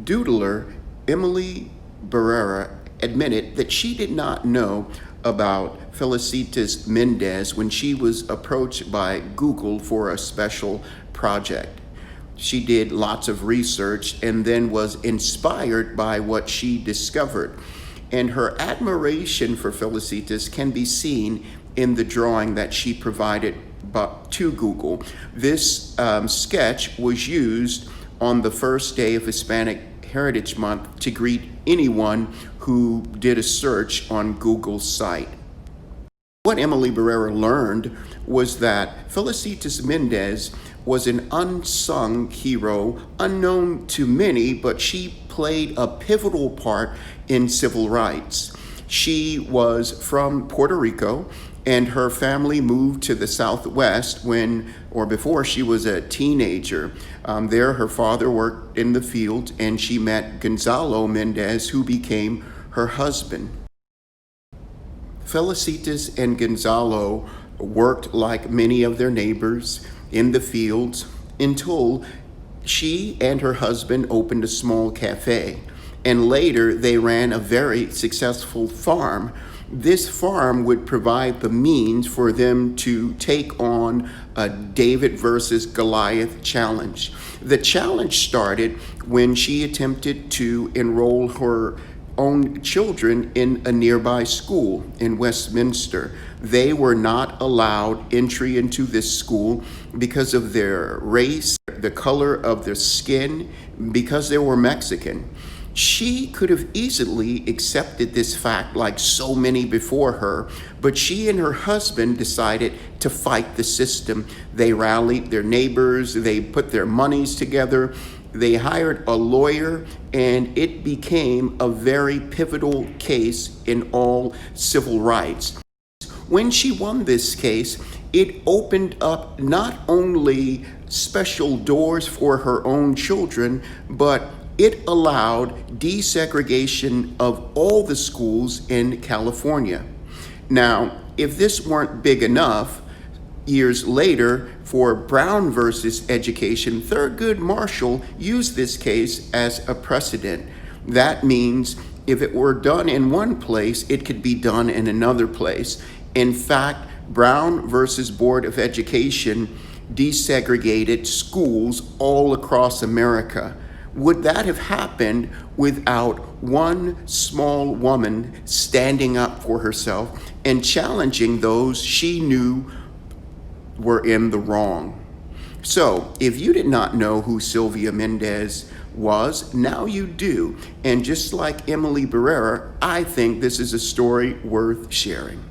doodler Emily Barrera admitted that she did not know about Felicitas Mendez when she was approached by Google for a special project. She did lots of research and then was inspired by what she discovered. And her admiration for Felicitas can be seen in the drawing that she provided to Google. This sketch was used on the first day of Hispanic Heritage Month to greet anyone who did a search on Google's site. What Emily Barrera learned was that Felicitas Mendez was an unsung hero, unknown to many, but she played a pivotal part in civil rights. She was from Puerto Rico, and her family moved to the Southwest before she was a teenager. There, her father worked in the field, and she met Gonzalo Mendez, who became her husband. Felicitas and Gonzalo worked like many of their neighbors in the fields until she and her husband opened a small cafe. And later, they ran a very successful farm. This farm would provide the means for them to take on a David versus Goliath challenge. The challenge started when she attempted to enroll her own children in a nearby school in Westminster. They were not allowed entry into this school because of their race, the color of their skin, because they were Mexican. She could have easily accepted this fact like so many before her, but she and her husband decided to fight the system. They rallied their neighbors, they put their monies together, they hired a lawyer, and it became a very pivotal case in all civil rights. When she won this case, it opened up not only special doors for her own children, but it allowed desegregation of all the schools in California. Now, if this weren't big enough, years later, for Brown versus Education, Thurgood Marshall used this case as a precedent. That means if it were done in one place, it could be done in another place. In fact, Brown versus Board of Education desegregated schools all across America. Would that have happened without one small woman standing up for herself and challenging those she knew were in the wrong? So, if you did not know who Sylvia Mendez was, now you do. And just like Emily Barrera, I think this is a story worth sharing.